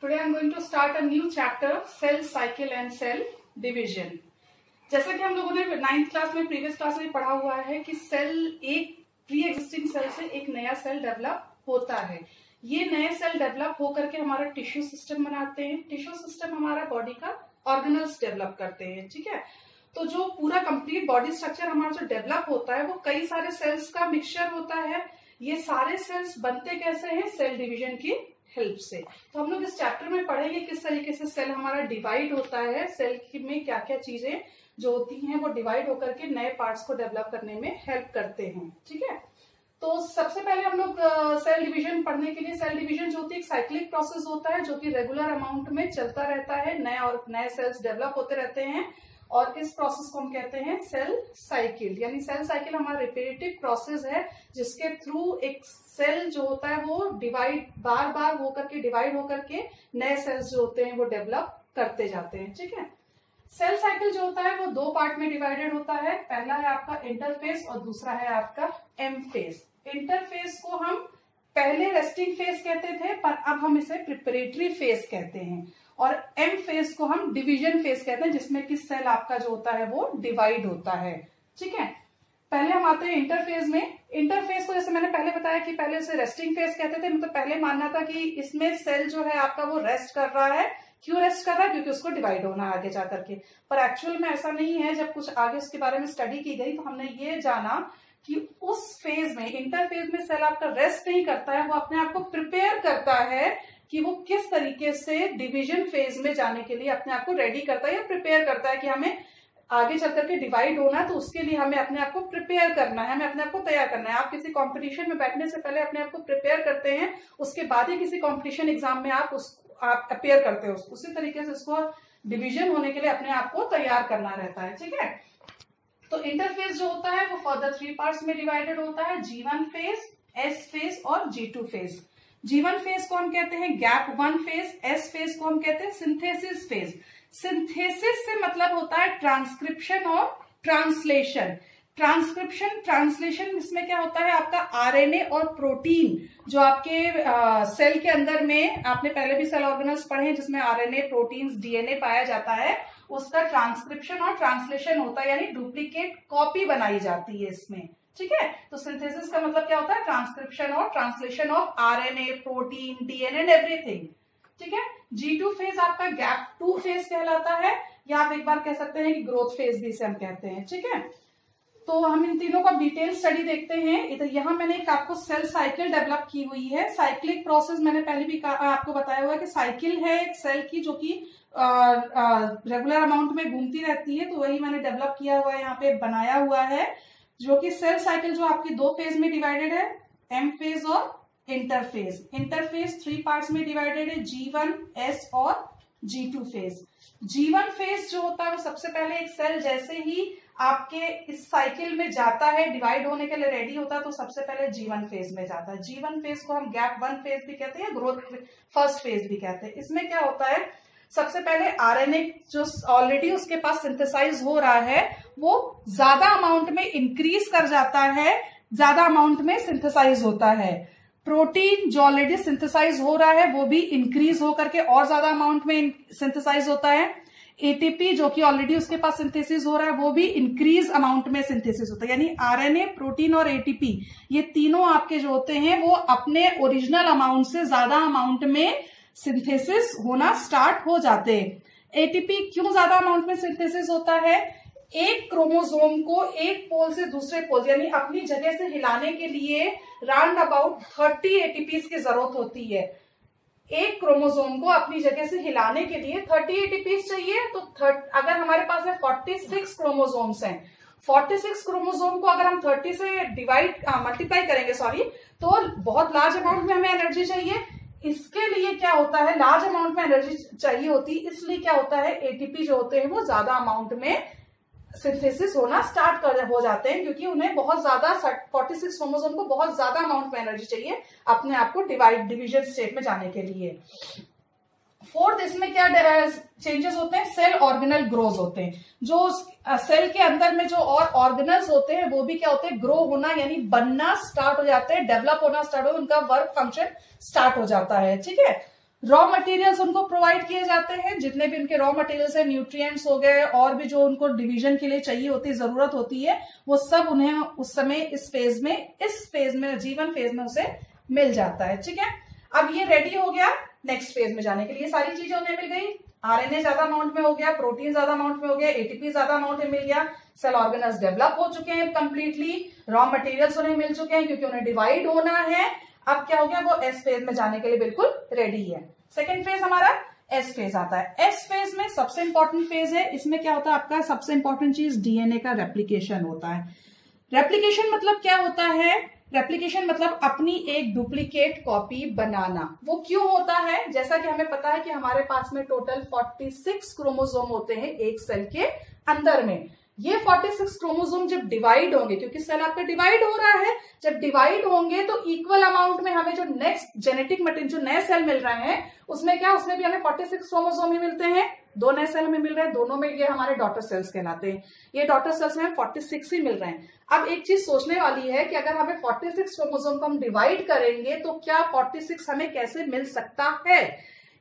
Today I am going to start a new chapter, cell cycle and cell division. जैसा कि हम लोगों ने 9th क्लास में प्रीवियस क्लास में पढ़ा हुआ है कि सेल एक प्री एग्जिस्टिंग सेल से एक नया सेल डेवलप होता है। ये नए सेल डेवलप होकर के हमारा टिश्यू सिस्टम बनाते हैं। टिश्यू सिस्टम हमारा बॉडी का ऑर्गेनल्स डेवलप करते हैं, ठीक है। तो जो पूरा कंप्लीट बॉडी स्ट्रक्चर हमारा जो डेवलप होता है वो कई सारे सेल्स का मिक्सचर होता है। ये सारे सेल्स बनते कैसे हैं? सेल डिवीजन की हेल्प से। तो हम लोग इस चैप्टर में पढ़ेंगे किस तरीके से सेल हमारा डिवाइड होता है, सेल में क्या क्या चीजें जो होती हैं वो डिवाइड होकर के नए पार्ट्स को डेवलप करने में हेल्प करते हैं, ठीक है। तो सबसे पहले हम लोग सेल डिवीजन पढ़ने के लिए, सेल डिवीजन जो होती है एक साइक्लिक प्रोसेस होता है जो कि रेगुलर अमाउंट में चलता रहता है, नए और नए सेल्स डेवलप होते रहते हैं और इस प्रोसेस को हम कहते हैं सेल साइकिल। यानी सेल साइकिल हमारा रिपीटेटिव प्रोसेस है जिसके थ्रू एक सेल जो होता है वो डिवाइड बार बार होकर के डिवाइड होकर के नए सेल्स जो होते हैं वो डेवलप करते जाते हैं, ठीक है। सेल साइकिल जो होता है वो दो पार्ट में डिवाइडेड होता है। पहला है आपका इंटरफेस और दूसरा है आपका एम फेज। इंटरफेस को हम पहले रेस्टिंग फेज कहते थे पर अब हम इसे प्रिपरेटरी फेज कहते हैं और एम फेज को हम डिवीजन फेज कहते हैं जिसमें कि सेल आपका जो होता है वो डिवाइड होता है, ठीक है। पहले हम आते हैं इंटरफेज में। इंटरफेज को जैसे मैंने पहले बताया कि पहले उसे रेस्टिंग फेज कहते थे, मतलब पहले मानना था कि इसमें सेल जो है आपका वो रेस्ट कर रहा है। क्यों रेस्ट कर रहा है? क्योंकि उसको डिवाइड होना है आगे जाकर के। पर एक्चुअल में ऐसा नहीं है। जब कुछ आगे उसके बारे में स्टडी की गई तो हमने ये जाना कि उस फेज में, इंटरफेज में सेल आपका रेस्ट नहीं करता है, वो अपने आप को प्रिपेयर करता है कि वो किस तरीके से डिवीजन फेज में जाने के लिए अपने आप को रेडी करता है या प्रिपेयर करता है कि हमें आगे चल करके डिवाइड होना है। तो उसके लिए हमें अपने आप को प्रिपेयर करना है, हमें अपने आप को तैयार करना है। आप किसी कंपटीशन में बैठने से पहले अपने आप को प्रिपेयर करते हैं, उसके बाद ही किसी कंपटीशन एग्जाम में आप अपेयर करते हो। उसी तरीके से इसको डिवीजन होने के लिए अपने आप को तैयार करना रहता है, ठीक है। तो इंटरफेज जो होता है वो फर्दर 3 पार्ट्स में डिवाइडेड होता है, G1 फेज, S फेज और G2 फेज। G1 फेज को हम कहते हैं गैप 1 फेज, S फेज को हम कहते हैं सिंथेसिस फेज। सिंथेसिस से मतलब होता है ट्रांसक्रिप्शन और ट्रांसलेशन। ट्रांसलेशन इसमें क्या होता है? आपका आरएनए और प्रोटीन जो आपके सेल के अंदर में, आपने पहले भी सेल ऑर्गेनल्स पढ़े हैं जिसमें आरएनए, प्रोटीन्स, डीएनए पाया जाता है, उसका ट्रांसक्रिप्शन और ट्रांसलेशन होता है, यानी डुप्लीकेट कॉपी बनाई जाती है इसमें, ठीक है। तो सिंथेसिस का मतलब क्या होता है? ट्रांसक्रिप्शन और translation of RNA, protein, DNA and everything, ठीक है। G2 फेज आपका गैप 2 फेज कहलाता है या आप एक बार कह सकते हैं कि ग्रोथ फेज भी इसे हम कहते हैं, ठीक है। तो हम इन तीनों का डिटेल स्टडी देखते हैं। इधर यहाँ मैंने एक आपको सेल साइकिल डेवलप की हुई है। साइक्लिक प्रोसेस मैंने पहले भी आपको बताया हुआ है कि साइकिल है एक सेल की जो कि रेगुलर अमाउंट में घूमती रहती है। तो वही मैंने डेवलप किया हुआ है, यहाँ पे बनाया हुआ है, जो कि सेल साइकिल जो आपकी 2 फेज में डिवाइडेड है, एम फेज और इंटरफेज। इंटरफेज 3 पार्ट्स में डिवाइडेड है, G1, S और G2 फेज। G1 फेज जो होता है वो सबसे पहले एक सेल जैसे ही आपके इस साइकिल में जाता है, डिवाइड होने के लिए रेडी होता है, तो सबसे पहले G1 फेज में जाता है। G1 फेज को हम गैप 1 फेज भी कहते हैं, ग्रोथ फर्स्ट फेज भी कहते हैं। इसमें क्या होता है? सबसे पहले आरएनए जो ऑलरेडी उसके पास सिंथेसाइज हो रहा है वो ज्यादा अमाउंट में इंक्रीज कर जाता है, ज्यादा अमाउंट में सिंथेसाइज होता है। प्रोटीन जो ऑलरेडी सिंथेसाइज हो रहा है वो भी इंक्रीज होकर के और ज्यादा अमाउंट में सिंथेसाइज होता है। एटीपी जो कि ऑलरेडी उसके पास सिंथेसिस हो रहा है वो भी इंक्रीज अमाउंट में सिंथेसिस होता है। यानी आरएनए, प्रोटीन और एटीपी ये तीनों आपके जो होते हैं वो अपने ओरिजिनल अमाउंट से ज्यादा अमाउंट में सिंथेसिस होना स्टार्ट हो जाते हैं। एटीपी क्यों ज्यादा अमाउंट में सिंथेसिस होता है? एक क्रोमोसोम को एक पोल से दूसरे पोल यानी अपनी जगह से हिलाने के लिए राउंड अबाउट 30 एटीपीज की जरूरत होती है। एक क्रोमोसोम को अपनी जगह से हिलाने के लिए 30 एटीपीज चाहिए। तो अगर हमारे पास में 46 क्रोमोसोम्स हैं, 46 क्रोमोसोम को अगर हम 30 से मल्टीप्लाई करेंगे तो बहुत लार्ज अमाउंट में हमें एनर्जी चाहिए। इसके लिए क्या होता है? लार्ज अमाउंट में एनर्जी चाहिए होती है, इसलिए क्या होता है? एटीपी जो होते हैं वो ज्यादा अमाउंट में सिंथेसिस होना स्टार्ट हो जाते हैं क्योंकि उन्हें बहुत ज्यादा 46 क्रोमोसोम को बहुत ज्यादा अमाउंट में एनर्जी चाहिए अपने आप को डिवीजन स्टेट में जाने के लिए। फोर्थ, इसमें क्या चेंजेस होते हैं? सेल ऑर्गेनल ग्रोज होते हैं। जो सेल के अंदर में जो और ऑर्गेनल्स होते हैं वो भी क्या होते हैं? ग्रो होना यानी बनना स्टार्ट हो जाते हैं, डेवलप होना स्टार्ट हो, उनका वर्क फंक्शन स्टार्ट हो जाता है, ठीक है। रॉ मटेरियल्स उनको प्रोवाइड किए जाते हैं, जितने भी उनके रॉ मटेरियल्स है, न्यूट्रिएंट्स हो गए और भी जो उनको डिवीजन के लिए चाहिए होती है, जरूरत होती है, वो सब उन्हें उस समय इस फेज में जीवन फेज में उसे मिल जाता है। ठीक है, अब ये रेडी हो गया नेक्स्ट फेज में जाने के लिए। सारी चीजें उन्हें मिल गई, आरएनए ज्यादा अमाउंट में हो गया, प्रोटीन ज्यादा अमाउंट में हो गया, एटीपी ज्यादा अमाउंट में मिल गया, सेल ऑर्गेनल्स डेवलप हो चुके हैं कंप्लीटली, रॉ मटेरियल्स उन्हें मिल चुके हैं क्योंकि उन्हें डिवाइड होना है। अब क्या हो गया, वो एस फेज में जाने के लिए बिल्कुल रेडी है। सेकेंड फेज हमारा एस फेज आता है। एस फेज में सबसे इंपॉर्टेंट फेज है, इसमें क्या होता है आपका सबसे इंपॉर्टेंट चीज डीएनए का रेप्लिकेशन होता है। रेप्लिकेशन मतलब क्या होता है, रेप्लिकेशन मतलब अपनी एक डुप्लीकेट कॉपी बनाना। वो क्यों होता है, जैसा कि हमें पता है कि हमारे पास में टोटल 46 क्रोमोसोम होते हैं एक सेल के अंदर में। ये 46 क्रोमोसोम जब डिवाइड होंगे, क्योंकि सेल आपका डिवाइड हो रहा है, जब डिवाइड होंगे तो इक्वल अमाउंट में हमें जो नेक्स्ट जेनेटिक मटेरियल जो नए सेल मिल रहे हैं उसमें क्या, उसमें भी हमें 46 क्रोमोसोम ही मिलते हैं। दो नए सेल में मिल रहे हैं, दोनों में ये हमारे डॉटर सेल्स कहलाते हैं। ये डॉटर सेल्स में हमें 46 ही मिल रहे हैं। अब एक चीज सोचने वाली है कि अगर हमें 46 क्रोमोसोम को हम डिवाइड करेंगे तो क्या 46 हमें कैसे मिल सकता है।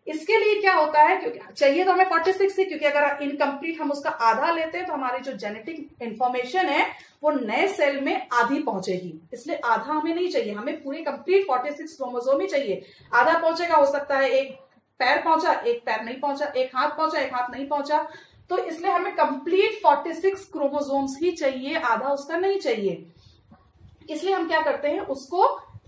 इसके लिए क्या होता है, क्योंकि चाहिए तो हमें 46 ही, क्योंकि अगर इनकम्प्लीट हम उसका आधा लेते हैं तो हमारी जो जेनेटिक इंफॉर्मेशन है वो नए सेल में आधी पहुंचेगी, इसलिए आधा हमें नहीं चाहिए, हमें पूरी कंप्लीट 46 क्रोमोसोम ही चाहिए। आधा पहुंचेगा, हो सकता है एक पैर पहुंचा, एक पैर नहीं पहुंचा, एक हाथ पहुंचा, एक हाथ नहीं पहुंचा, तो इसलिए हमें कंप्लीट 46 क्रोमोसोम्स ही चाहिए, आधा उसका नहीं चाहिए। इसलिए हम क्या करते हैं,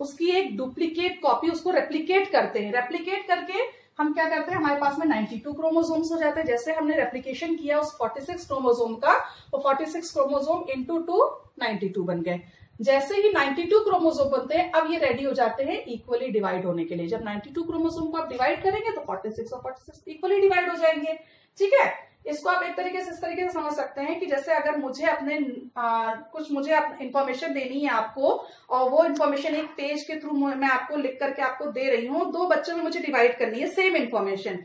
उसकी एक डुप्लीकेट कॉपी उसको रेप्लिकेट करते हैं। रेप्लिकेट करके हम क्या करते हैं, हमारे पास में 92 क्रोमोसोम्स हो जाते हैं। जैसे हमने रेप्लिकेशन किया उस 46 क्रोमोसोम का, वो 46 क्रोमोसोम इंटू 2 92 बन गए। जैसे ही 92 क्रोमोसोम बनते हैं, अब ये रेडी हो जाते हैं इक्वली डिवाइड होने के लिए। जब 92 क्रोमोसोम को आप डिवाइड करेंगे तो 46 और 46 इक्वली डिवाइड हो जाएंगे। ठीक है, इसको आप एक तरीके से इस तरीके से समझ सकते हैं कि जैसे अगर मुझे अपने मुझे इंफॉर्मेशन देनी है आपको, और वो इंफॉर्मेशन एक पेज के थ्रू मैं आपको लिख करके आपको दे रही हूँ, दो बच्चों में मुझे डिवाइड करनी है सेम इंफॉर्मेशन,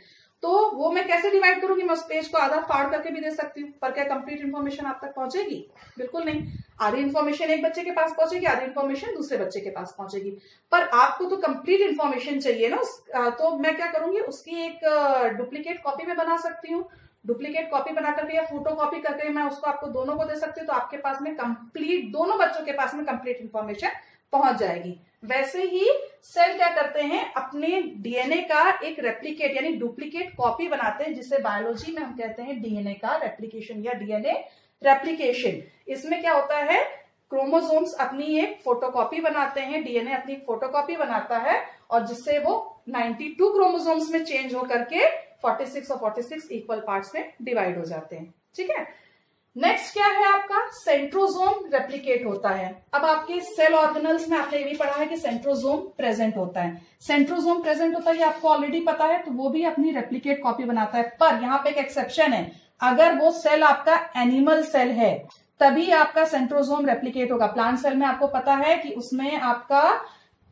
तो वो मैं कैसे डिवाइड करूंगी, मैं उस पेज को आधा फाड़ करके भी दे सकती हूँ, पर क्या कंप्लीट इन्फॉर्मेशन आप तक पहुंचेगी? बिल्कुल नहीं। आधी इन्फॉर्मेशन एक बच्चे के पास पहुंचेगी, आधी इन्फॉर्मेशन दूसरे बच्चे के पास पहुंचेगी, पर आपको तो कंप्लीट इन्फॉर्मेशन चाहिए ना। तो मैं क्या करूंगी, उसकी एक डुप्लीकेट कॉपी में बना सकती हूँ। डुप्लीकेट कॉपी बना करके या फोटो कॉपी करके मैं उसको आपको दोनों को दे सकती हूँ, तो आपके पास में कंप्लीट, दोनों बच्चों के पास में कंप्लीट इन्फॉर्मेशन पहुंच जाएगी। वैसे ही सेल क्या करते हैं, अपने डीएनए का एक रेप्लिकेट यानी डुप्लीकेट कॉपी बनाते हैं, जिसे बायोलॉजी में हम कहते हैं डीएनए का रेप्लिकेशन या डीएनए रेप्लिकेशन। इसमें क्या होता है, क्रोमोसोम्स अपनी एक फोटोकॉपी बनाते हैं, डीएनए अपनी एक फोटोकॉपी बनाता है, और जिससे वो 92 क्रोमोसोम्स में चेंज होकर के 46 और 46 इक्वल पार्ट्स में डिवाइड हो जाते हैं। ठीक है, नेक्स्ट क्या है आपका, सेंट्रोजोम रेप्लिकेट होता है। अब आपके सेल ऑर्गेनल्स में आपने ये भी पढ़ा है कि सेंट्रोजोम प्रेजेंट होता है। सेंट्रोजोम प्रेजेंट होता है, ये आपको ऑलरेडी पता है, तो वो भी अपनी रेप्लिकेट कॉपी बनाता है। पर यहाँ पे एक एक्सेप्शन है, अगर वो सेल आपका एनिमल सेल है तभी आपका सेंट्रोजोम रेप्लिकेट होगा। प्लांट सेल में आपको पता है कि उसमें आपका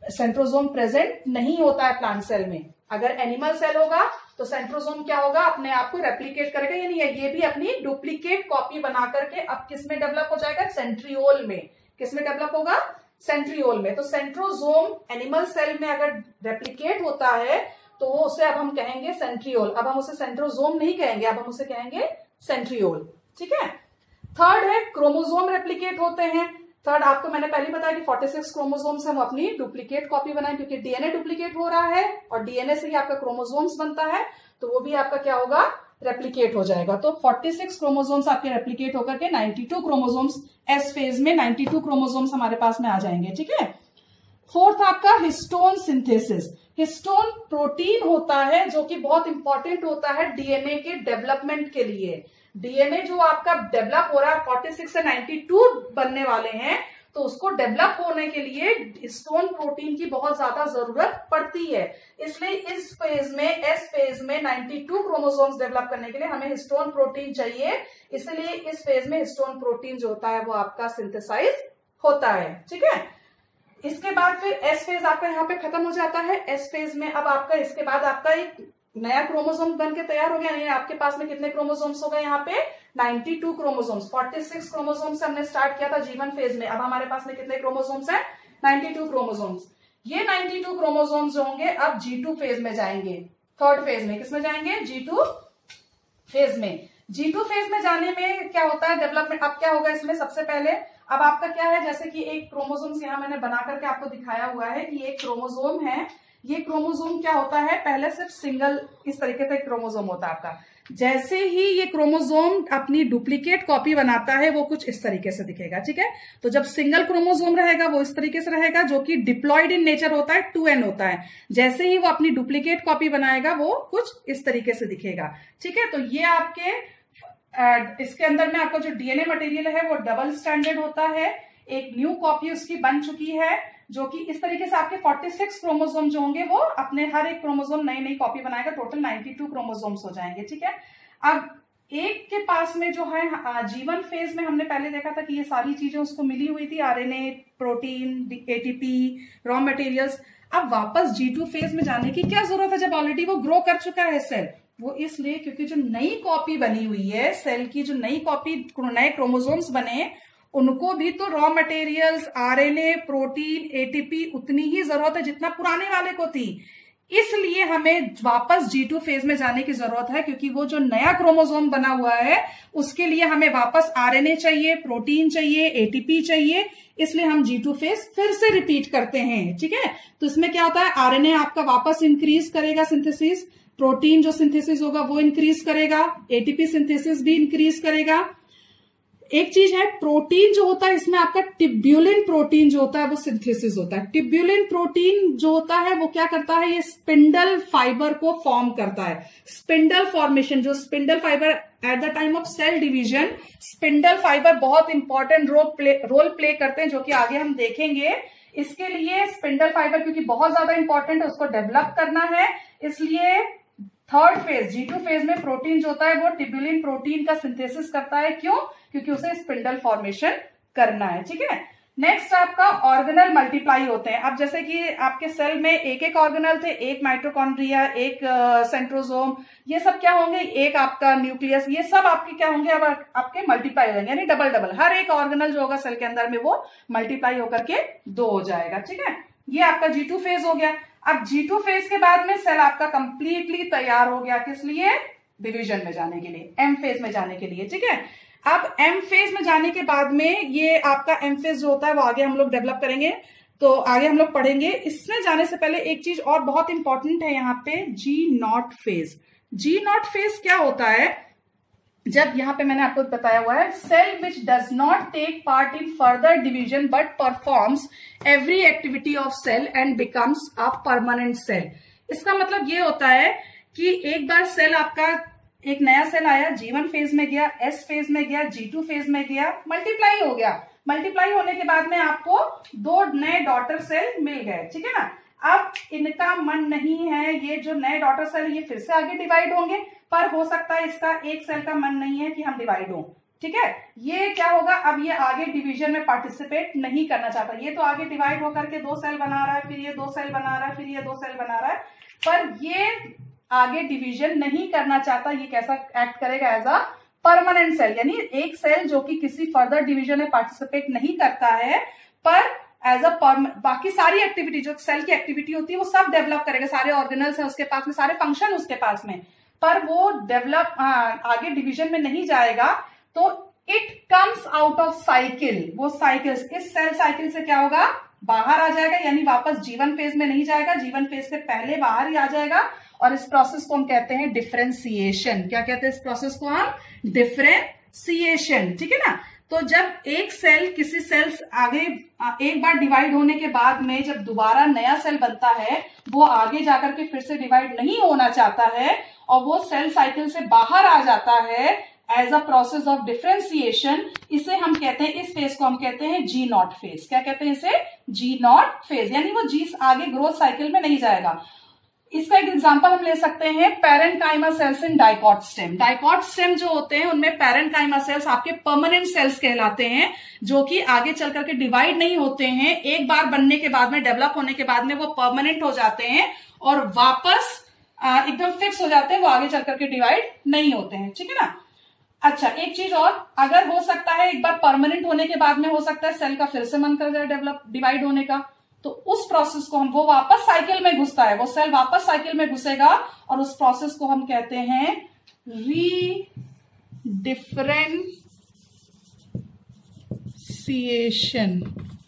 सेंट्रोजोम प्रेजेंट नहीं होता है प्लांट सेल में। अगर एनिमल सेल होगा तो सेंट्रोजोम क्या होगा, अपने आप को रेप्लिकेट करेगा, यानी ये भी अपनी डुप्लीकेट कॉपी बना करके अब किस में डेवलप हो जाएगा, सेंट्रियोल में। किस में डेवलप होगा, सेंट्रियोल में। तो सेंट्रोजोम एनिमल सेल में अगर रेप्लिकेट होता है तो उसे अब हम कहेंगे सेंट्रियोल। अब हम उसे सेंट्रोजोम नहीं कहेंगे, अब हम उसे कहेंगे सेंट्रियोल। ठीक है, थर्ड है क्रोमोजोम रेप्लिकेट होते हैं। थर्ड आपको मैंने पहले बताया कि 46 क्रोमोसोम्स हम अपनी डुप्लीकेट कॉपी बनाएं, क्योंकि डीएनए डुप्लीकेट हो रहा है और डीएनए से ही आपका क्रोमोसोम्स बनता है, तो वो भी आपका क्या होगा, रेप्लिकेट हो जाएगा। तो 46 क्रोमोसोम्स आपके रेप्लिकेट होकर के 92 क्रोमोसोम्स एस फेज में 92 क्रोमोसोम्स हमारे पास में आ जाएंगे। ठीक है, फोर्थ आपका हिस्टोन सिंथेसिस। हिस्टोन प्रोटीन होता है जो कि बहुत इंपॉर्टेंट होता है डीएनए के डेवलपमेंट के लिए। डीएनए जो आपका डेवलप हो रहा है, 46 से 92 बनने वाले हैं, तो उसको डेवलप होने के लिए हिस्टोन प्रोटीन की बहुत ज्यादा जरूरत पड़ती है। इसलिए इस फेज में, एस फेज में 92 क्रोमोसोम्स डेवलप करने के लिए हमें हिस्टोन प्रोटीन चाहिए। इसलिए इस फेज में हिस्टोन प्रोटीन जो होता है वो आपका सिंथेसाइज होता है। ठीक है, इसके बाद फिर एस फेज आपका यहाँ पे खत्म हो जाता है। एस फेज में अब आपका, इसके बाद आपका एक नया क्रोमोसोम बन के तैयार हो गया। यानी आपके पास में कितने क्रोमोसोम्स हो गए यहाँ पे, 92 क्रोमोसोम्स। 46 क्रोमोसोम्स से हमने स्टार्ट किया था जीवन फेज में, अब हमारे पास में कितने क्रोमोसोम्स हैं, 92 क्रोमोसोम्स। ये 92 क्रोमोसोम्स जो होंगे अब G2 फेज में जाएंगे। थर्ड फेज में। किसमें जाएंगे? G2 फेज में। G2 फेज में जाने में क्या होता है डेवलपमेंट। अब क्या होगा इसमें, सबसे पहले अब आपका क्या है, जैसे कि एक क्रोमोसोम यहाँ मैंने बना करके आपको दिखाया हुआ है कि एक क्रोमोसोम है। ये क्रोमोसोम क्या होता है, पहले सिर्फ सिंगल इस तरीके से क्रोमोसोम होता है आपका। जैसे ही ये क्रोमोसोम अपनी डुप्लीकेट कॉपी बनाता है वो कुछ इस तरीके से दिखेगा, ठीक है। तो जब सिंगल क्रोमोसोम रहेगा वो इस तरीके से रहेगा, जो कि डिप्लॉयड इन नेचर होता है, 2n होता है। जैसे ही वो अपनी डुप्लीकेट कॉपी बनाएगा वो कुछ इस तरीके से दिखेगा, ठीक है। तो ये आपके इसके अंदर में आपका जो डीएनए मटेरियल है वो डबल स्टैंडर्ड होता है। एक न्यू कॉपी उसकी बन चुकी है, जो कि इस तरीके से आपके 46 क्रोमोसोम जो होंगे वो अपने हर एक क्रोमोसोम नई नई कॉपी बनाएगा। टोटल 92 क्रोमोसोम्स हो जाएंगे, ठीक है। अब एक के पास में जो है G1 फेज में हमने पहले देखा था कि ये सारी चीजें उसको मिली हुई थी, RNA, protein, ATP, raw materials. अब वापस G2 फेज में जाने की क्या जरूरत है जब ऑलरेडी वो ग्रो कर चुका है सेल? वो इसलिए क्योंकि जो नई कॉपी बनी हुई है सेल की, जो नई कॉपी, नए क्रोमोसोम्स बने, उनको भी तो raw materials, RNA, protein, ATP उतनी ही जरूरत है जितना पुराने वाले को थी। इसलिए हमें वापस G2 फेज में जाने की जरूरत है, क्योंकि वो जो नया क्रोमोसोम बना हुआ है उसके लिए हमें वापस आरएनए चाहिए, प्रोटीन चाहिए, एटीपी चाहिए। इसलिए हम G2 फेज फिर से रिपीट करते हैं, ठीक है। तो इसमें क्या होता है, आरएनए आपका वापस इंक्रीज करेगा सिंथेसिस, प्रोटीन जो सिंथेसिस होगा वो इंक्रीज करेगा, एटीपी सिंथेसिस भी इंक्रीज करेगा। एक चीज है, प्रोटीन जो होता है इसमें आपका टिब्यूलिन प्रोटीन जो होता है वो सिंथेसिस होता है। टिब्यूलिन प्रोटीन जो होता है वो क्या करता है, ये स्पिंडल फाइबर को फॉर्म करता है। स्पिंडल फॉर्मेशन, जो spindle fibre at the time of cell division, spindle fibre बहुत इंपॉर्टेंट रोल प्ले करते हैं, जो कि आगे हम देखेंगे। इसके लिए स्पिंडल फाइबर क्योंकि बहुत ज्यादा इंपॉर्टेंट है, उसको डेवलप करना है। इसलिए थर्ड फेज G2 फेज में प्रोटीन जो होता है वो टिब्यूलिन प्रोटीन का सिंथेसिस करता है। क्यों? क्योंकि उसे स्पिंडल फॉर्मेशन करना है, ठीक है। नेक्स्ट आपका ऑर्गेनल मल्टीप्लाई होते हैं। अब जैसे कि आपके सेल में एक एक ऑर्गेनल थे, एक माइटोकॉन्ड्रिया, एक सेंट्रोसोम, ये सब क्या होंगे, एक आपका न्यूक्लियस, ये सब आपके क्या होंगे, अब आपके मल्टीप्लाई हो जाएंगे, यानी डबल डबल। हर एक ऑर्गेनल जो होगा सेल के अंदर में वो मल्टीप्लाई होकर के 2 हो जाएगा, ठीक है। ये आपका G2 फेज हो गया। अब G2 फेज के बाद में सेल आपका कंप्लीटली तैयार हो गया, किस लिए, डिवीजन में जाने के लिए, M फेज में जाने के लिए, ठीक है। अब M फेज में जाने के बाद में ये आपका M फेज जो होता है वो आगे हम लोग डेवलप करेंगे, तो आगे हम लोग पढ़ेंगे। इसमें जाने से पहले एक चीज और बहुत इंपॉर्टेंट है यहाँ पे, G0 फेज। G0 फेज क्या होता है, जब यहां पे मैंने आपको बताया हुआ है, cell which does not take part in further division but performs every activity of cell and becomes a permanent cell. इसका मतलब ये होता है कि एक बार सेल आपका, एक नया सेल आया, G1 फेज में गया, S फेज में गया, G2 फेज में गया, मल्टीप्लाई हो गया। मल्टीप्लाई होने के बाद में आपको 2 नए डॉटर सेल मिल गए, ठीक है ना। अब इनका मन नहीं है, ये जो नए डॉटर सेल ये फिर से आगे डिवाइड होंगे, पर हो सकता है इसका एक सेल का मन नहीं है कि हम डिवाइड हो, ठीक है। ये क्या होगा, अब ये आगे डिवीजन में पार्टिसिपेट नहीं करना चाहता। ये तो आगे डिवाइड होकर के 2 सेल बना रहा है, फिर ये 2 सेल बना रहा है, फिर ये 2 सेल बना रहा है, पर ये आगे डिवीजन नहीं करना चाहता। ये कैसा एक्ट करेगा, एज अ परमानेंट सेल, यानी एक सेल जो कि किसी फर्दर डिवीजन में पार्टिसिपेट नहीं करता है, पर एज अ बाकी सारी एक्टिविटी, जो सेल की एक्टिविटी होती है वो सब डेवलप करेगा। सारे ऑर्गेनल्स हैं उसके पास में, सारे फंक्शन उसके पास में, पर वो डेवलप आगे डिवीजन में नहीं जाएगा। तो it comes out of cycle, वो साइकिल, इस सेल साइकिल से क्या होगा, बाहर आ जाएगा, यानी वापस G1 फेज में नहीं जाएगा, G1 फेज से पहले बाहर ही आ जाएगा। और इस प्रोसेस को हम कहते हैं डिफरेंशिएशन। क्या कहते हैं इस प्रोसेस को हम, डिफरेंशिएशन, ठीक है ना। तो जब एक सेल किसी सेल्स आगे एक बार डिवाइड होने के बाद में जब दोबारा नया सेल बनता है, वो आगे जाकर के फिर से डिवाइड नहीं होना चाहता है और वो सेल साइकिल से बाहर आ जाता है as a process of differentiation. इसे हम कहते हैं, इस फेज को हम कहते हैं G0 फेज। क्या कहते हैं इसे, G0 फेज, यानी वो जी आगे ग्रोथ साइकिल में नहीं जाएगा। इसका एक एग्जांपल हम ले सकते हैं, parenchyma cells in dicot stem. Dicot stem जो होते हैं उनमें पैरेंकाइमा सेल्स आपके परमानेंट सेल्स कहलाते हैं, जो कि आगे चल करके डिवाइड नहीं होते हैं। एक बार बनने के बाद में, डेवलप होने के बाद में वो परमानेंट हो जाते हैं और वापस एकदम फिक्स हो जाते हैं, वो आगे चल करके डिवाइड नहीं होते हैं, ठीक है ना। अच्छा, एक चीज और, अगर हो सकता है एक बार परमानेंट होने के बाद में हो सकता है सेल का फिर से मन कर जाए डेवलप डिवाइड होने का, तो उस प्रोसेस को वो वापस साइकिल में घुसता है, वो सेल वापस साइकिल में घुसेगा और उस प्रोसेस को हम कहते हैं रीडिफरेंशिएशन।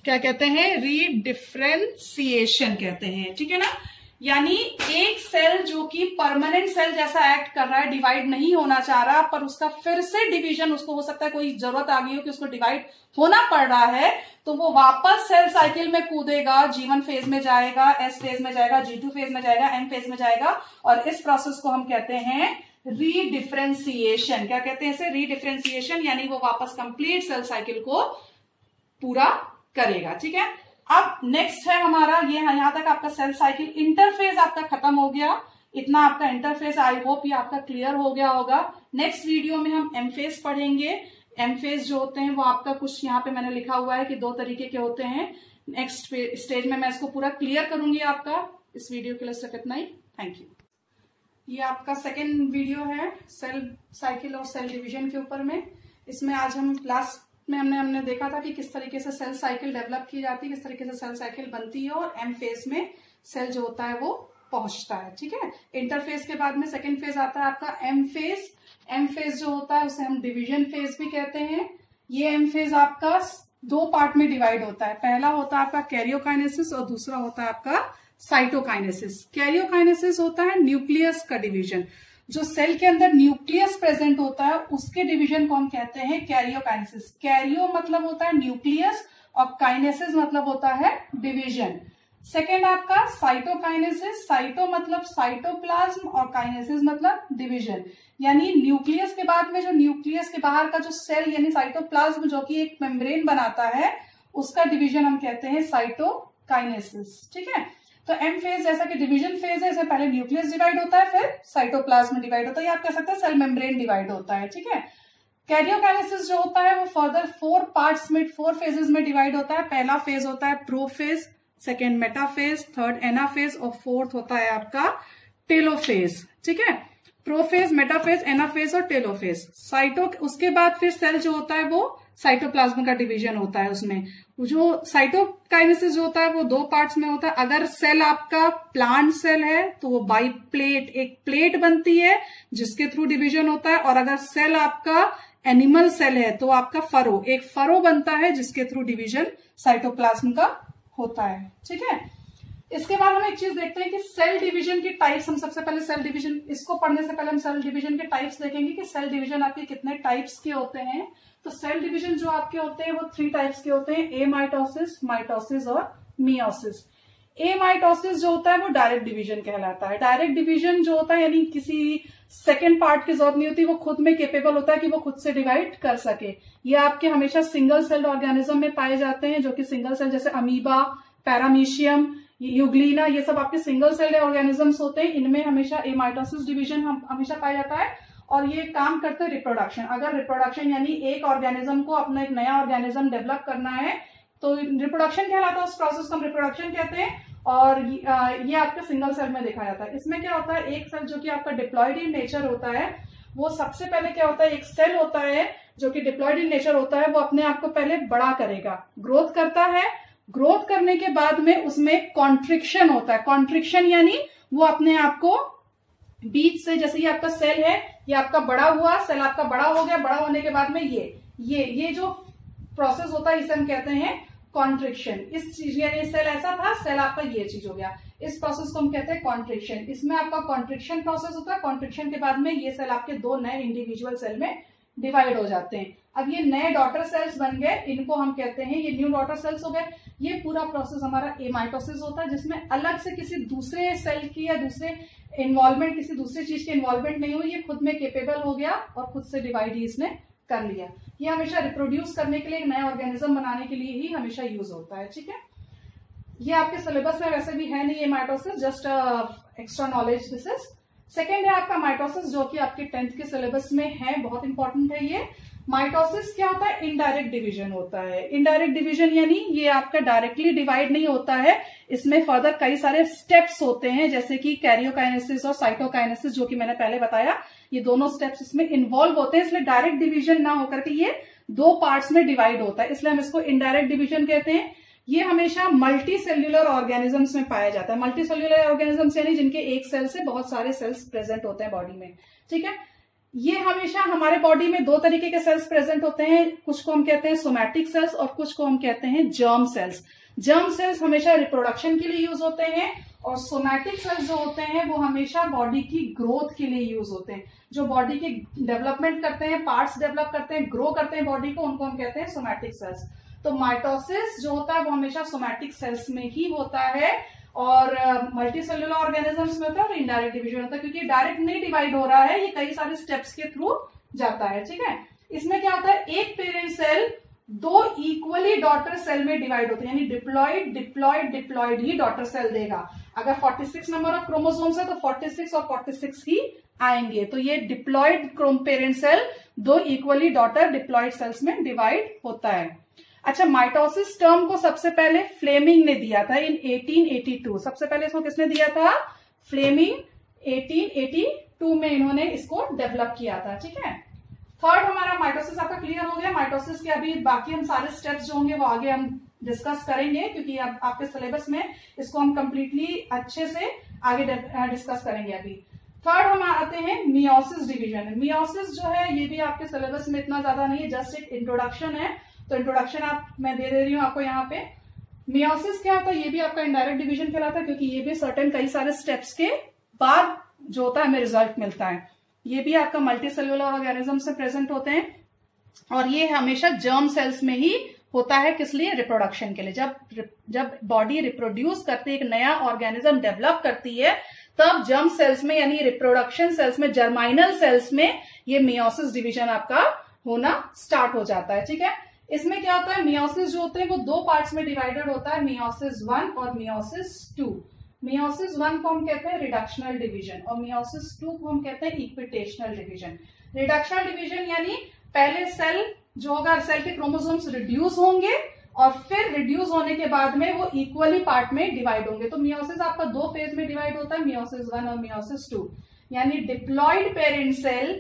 क्या कहते हैं? रीडिफरेंशिएशन कहते हैं, ठीक है ना। यानी एक सेल जो कि परमानेंट सेल जैसा एक्ट कर रहा है, डिवाइड नहीं होना चाह रहा, पर उसका फिर से डिवीजन, उसको हो सकता है कोई जरूरत आ गई हो कि उसको डिवाइड होना पड़ रहा है, तो वो वापस सेल साइकिल में कूदेगा, G1 फेज में जाएगा, S फेज में जाएगा, G2 फेज में जाएगा, M फेज में जाएगा, और इस प्रोसेस को हम कहते हैं रीडिफरेंशिएशन। क्या कहते हैं इसे? रीडिफरेंशिएशन। यानी वो वापस कंप्लीट सेल साइकिल को पूरा करेगा, ठीक है। अब नेक्स्ट है हमारा ये, यहां तक आपका सेल साइकिल इंटरफेज आपका खत्म हो गया। इतना आपका इंटरफेज, आई होप ये आपका क्लियर हो गया होगा। नेक्स्ट वीडियो में हम एम फेज पढ़ेंगे। एम फेज जो होते हैं वो आपका कुछ यहाँ पे मैंने लिखा हुआ है कि 2 तरीके के होते हैं। नेक्स्ट स्टेज में मैं इसको पूरा क्लियर करूंगी आपका। इस वीडियो के लिए सिर्फ इतना ही। Thank you. ये आपका सेकेंड वीडियो है सेल साइकिल और सेल डिवीजन के ऊपर में। इसमें आज हम लास्ट में हमने देखा था कि किस तरीके से सेल साइकिल डेवलप की जाती है, किस तरीके से सेल साइकिल बनती है और एम फेज में सेल जो होता है वो पहुंचता है, ठीक है। इंटरफेज के बाद में सेकेंड फेज आता है आपका एम फेज। एम फेज जो होता है उसे हम डिवीजन फेज भी कहते हैं। ये एम फेज आपका 2 पार्ट में डिवाइड होता है। पहला होता है आपका कैरियोकाइनेसिस और दूसरा होता है आपका साइटोकाइनेसिस। कैरियोकाइनेसिस होता है न्यूक्लियस का डिवीजन। जो सेल के अंदर न्यूक्लियस प्रेजेंट होता है उसके डिवीजन को हम कहते हैं कैरियोकाइनेसिस। कैरियो मतलब होता है न्यूक्लियस और काइनेसिस मतलब होता है डिवीजन। सेकेंड आपका साइटोकाइनेसिस। साइटो मतलब साइटोप्लाज्म और काइनेसिस मतलब डिवीजन। यानी न्यूक्लियस के बाद में जो न्यूक्लियस के बाहर का जो सेल यानी साइटोप्लाज्म जो कि एक मेम्ब्रेन बनाता है उसका डिवीजन हम कहते हैं साइटोकाइनेसिस, ठीक है। तो एम फेज जैसा कि डिवीजन फेज है, इसमें पहले न्यूक्लियस डिवाइड होता है, फिर साइटोप्लाज्म डिवाइड होता है, या आप कह सकते हैं सेल मेम्ब्रेन डिवाइड होता है, ठीक है। कैरियोकाइनेसिस जो होता है वो फर्दर 4 पार्ट्स में 4 फेजेस में डिवाइड होता है। पहला फेज होता है prophase, second metaphase, third anaphase और फोर्थ होता है आपका टेलोफेज, ठीक है। प्रोफेज, मेटाफेज, एनाफेज और टेलोफेज। उसके बाद फिर सेल जो होता है वो साइटोप्लाज्म का डिवीजन होता है। उसमें जो साइटोकाइनेसिस जो होता है वो 2 पार्ट्स में होता है। अगर सेल आपका प्लांट सेल है तो वो बाई प्लेट, एक प्लेट बनती है जिसके थ्रू डिवीजन होता है, और अगर सेल आपका एनिमल सेल है तो आपका फरो, एक फरो बनता है जिसके थ्रू डिवीजन साइटोप्लाज्म का होता है, ठीक है। इसके बाद हम एक चीज देखते हैं कि सेल डिवीजन की टाइप्स। हम सबसे पहले सेल डिवीजन, इसको पढ़ने से पहले हम सेल डिवीजन के टाइप्स देखेंगे कि सेल डिवीजन आपके कितने टाइप्स के होते हैं। तो सेल डिवीजन जो आपके होते हैं वो 3 टाइप्स के होते हैं, ए माइटोसिस, माइटोसिस और मियोसिस। ए माइटोसिस जो होता है वो डायरेक्ट डिवीजन कहलाता है। डायरेक्ट डिवीजन जो होता है यानी किसी सेकेंड पार्ट की जरूरत नहीं होती, वो खुद में केपेबल होता है कि वो खुद से डिवाइड कर सके। ये आपके हमेशा सिंगल सेल ऑर्गेनिज्म में पाए जाते हैं, जो कि सिंगल सेल जैसे अमीबा, पैरामीशियम, यूग्लिना, ये सब आपके सिंगल सेल ऑर्गेनिजम्स होते हैं। इनमें हमेशा ए माइटोसिस डिवीजन हमेशा पाया जाता है और ये काम करते हैं रिप्रोडक्शन। अगर रिप्रोडक्शन यानी एक ऑर्गेनिज्म को अपना एक नया ऑर्गेनिज्म डेवलप करना है तो रिप्रोडक्शन कहलाता है, उस प्रोसेस को हम रिप्रोडक्शन कहते हैं। और ये आपके सिंगल सेल में देखा जाता है। इसमें क्या होता है, एक सेल जो कि आपका डिप्लॉयड इन नेचर होता है, वो सबसे पहले क्या होता है, एक सेल होता है जो कि डिप्लॉयड इन नेचर होता है, वो अपने आप को पहले बड़ा करेगा, ग्रोथ करता है। ग्रोथ करने के बाद में उसमें कॉन्ट्रिक्शन होता है। कॉन्ट्रिक्शन यानी वो अपने आप को बीच से, जैसे ये आपका सेल है, ये आपका बड़ा हुआ, सेल आपका बड़ा हो गया, बड़ा होने के बाद में ये जो प्रोसेस होता है इसे हम कहते हैं कॉन्ट्रिक्शन। इस चीज यानी सेल ऐसा था, सेल आपका ये चीज हो गया, इस प्रोसेस को हम कहते हैं कॉन्ट्रिक्शन। इसमें आपका कॉन्ट्रिक्शन प्रोसेस होता है। कॉन्ट्रिक्शन के बाद में ये सेल आपके 2 नए इंडिविजुअल सेल में डिवाइड हो जाते हैं। अब ये नए डॉटर सेल्स बन गए, इनको हम कहते हैं ये न्यू डॉटर सेल्स हो गए। ये पूरा प्रोसेस हमारा एमाइटोसिस होता है, जिसमें अलग से किसी दूसरे सेल की या दूसरे इन्वॉल्वमेंट, किसी दूसरी चीज की इन्वॉल्वमेंट नहीं हुई, ये खुद में केपेबल हो गया और खुद से डिवाइड ही इसने कर लिया। ये हमेशा रिप्रोड्यूस करने के लिए, एक नया ऑर्गेनिज्म बनाने के लिए ही हमेशा यूज होता है, ठीक है। ये आपके सिलेबस में वैसे भी है नहीं ये mitosis, just extra knowledge this is. Second है आपका माइटोसिस, जो कि आपके 10th के सिलेबस में है, बहुत इंपॉर्टेंट है ये। माइटोसिस क्या होता है, इनडायरेक्ट डिवीजन होता है। इनडायरेक्ट डिवीजन यानी ये आपका डायरेक्टली डिवाइड नहीं होता है, इसमें फर्दर कई सारे स्टेप्स होते हैं, जैसे कि कैरियोकाइनेसिस और साइटोकाइनेसिस, जो कि मैंने पहले बताया, ये दोनों स्टेप्स इसमें इन्वॉल्व होते हैं। इसलिए डायरेक्ट डिवीजन ना होकर के ये 2 पार्ट्स में डिवाइड होता है, इसलिए हम इसको इनडायरेक्ट डिवीजन कहते हैं। ये हमेशा मल्टी सेल्यूलर ऑर्गेनिजम्स में पाया जाता है। मल्टी सेल्यूलर ऑर्गेनिजम्स यानी जिनके एक सेल से बहुत सारे सेल्स प्रेजेंट होते हैं बॉडी में, ठीक है। ये हमेशा हमारे बॉडी में दो तरीके के सेल्स प्रेजेंट होते हैं, कुछ को हम कहते हैं सोमैटिक सेल्स और कुछ को हम कहते हैं जर्म सेल्स। जर्म सेल्स हमेशा रिप्रोडक्शन के लिए यूज होते हैं और सोमैटिक सेल्स जो होते हैं वो हमेशा बॉडी की ग्रोथ के लिए यूज होते हैं। जो बॉडी की डेवलपमेंट करते हैं, पार्ट्स डेवलप करते हैं, ग्रो करते हैं बॉडी को, उनको हम कहते हैं सोमैटिक सेल्स। तो माइटोसिस जो होता है वो हमेशा सोमैटिक सेल्स में ही होता है और मल्टी सेल्यूलर ऑर्गेनिजम्स में होता है और इनडायरेक्ट डिवीजन होता है, क्योंकि डायरेक्ट नहीं डिवाइड हो रहा है, ये कई सारे स्टेप्स के थ्रू जाता है, ठीक है। इसमें क्या होता है, एक पेरेंट सेल दो इक्वली डॉटर सेल में डिवाइड होते हैं, यानी डिप्लॉइड डिप्लॉइड डिप्लॉइड ही डॉटर सेल देगा। अगर 46 नंबर ऑफ क्रोमोसोम्स है तो 46 और 46 ही आएंगे। तो ये डिप्लॉइड पेरेंट सेल दो इक्वली डॉटर डिप्लॉइड सेल्स में डिवाइड होता है। अच्छा, माइटोसिस टर्म को सबसे पहले फ्लेमिंग ने दिया था इन 1882। सबसे पहले इसको किसने दिया था? फ्लेमिंग 1882 में इन्होंने इसको डेवलप किया था, ठीक है। थर्ड हमारा माइटोसिस आपका क्लियर हो गया। माइटोसिस के अभी बाकी हम सारे स्टेप्स जो होंगे वो आगे हम डिस्कस करेंगे, क्योंकि अब आपके सिलेबस में इसको हम कंप्लीटली अच्छे से आगे डिस्कस करेंगे। अभी थर्ड हम आते हैं मियोसिस डिवीजन। मियोसिस जो है ये भी आपके सिलेबस में इतना ज्यादा नहीं है, जस्ट एक इंट्रोडक्शन है, तो इंट्रोडक्शन मैं दे रही हूँ आपको यहाँ पे। मियोसिस क्या होता है, ये भी आपका इनडायरेक्ट डिवीजन कहलाता है, क्योंकि ये भी सर्टेन कई सारे स्टेप्स के बाद जो होता है हमें रिजल्ट मिलता है। ये भी आपका मल्टी सेल्यूलर ऑर्गेनिज्म से प्रेजेंट होते हैं और ये हमेशा जर्म सेल्स में ही होता है। किस लिए? रिप्रोडक्शन के लिए। जब बॉडी रिप्रोड्यूस करती है, एक नया ऑर्गेनिज्म डेवलप करती है, तब जर्म सेल्स में यानी रिप्रोडक्शन सेल्स में, जर्माइनल सेल्स में ये मियोसिस डिवीजन आपका होना स्टार्ट हो जाता है, ठीक है। इसमें क्या होता है, मियोसिस जो होते हैं वो दो पार्ट्स में डिवाइडेड होता है, मियोसिस 1 और मियोसिस 2। मियोसिस 1 को हम कहते हैं रिडक्शनल डिवीजन और मियोसिस 2 को हम कहते हैं इक्विटेशनल डिवीजन। रिडक्शनल डिवीजन यानी पहले सेल जो होगा, सेल के क्रोमोसोम्स रिड्यूस होंगे और फिर रिड्यूस होने के बाद में वो इक्वली पार्ट में डिवाइड होंगे। तो मियोसिस आपका दो फेज में डिवाइड होता है, मियोसिस 1 और मियोसिस 2। यानी डिप्लॉइड पेरेंट सेल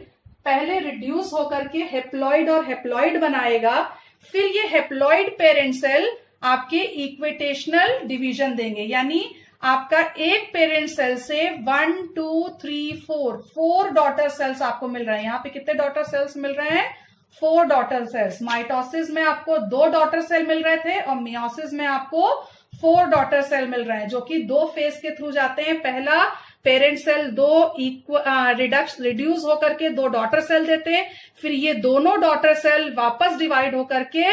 पहले रिड्यूस होकर के हेप्लॉइड और हेप्लॉइड बनाएगा, फिर ये हेप्लॉइड पेरेंट सेल आपके इक्विटेशनल डिवीजन देंगे। यानी आपका एक पेरेंट सेल से 1 2 3 4 डॉटर सेल्स आपको मिल रहे हैं। यहाँ पे कितने डॉटर सेल्स मिल रहे हैं? 4 डॉटर सेल्स। माइटोसिस में आपको 2 डॉटर सेल मिल रहे थे और मियोसिस में आपको 4 डॉटर सेल मिल रहे हैं, जो कि दो फेज के थ्रू जाते हैं। पहला पेरेंट सेल दो रिड्यूस होकर के 2 डॉटर सेल देते हैं, फिर ये दोनों डॉटर सेल वापस डिवाइड होकर के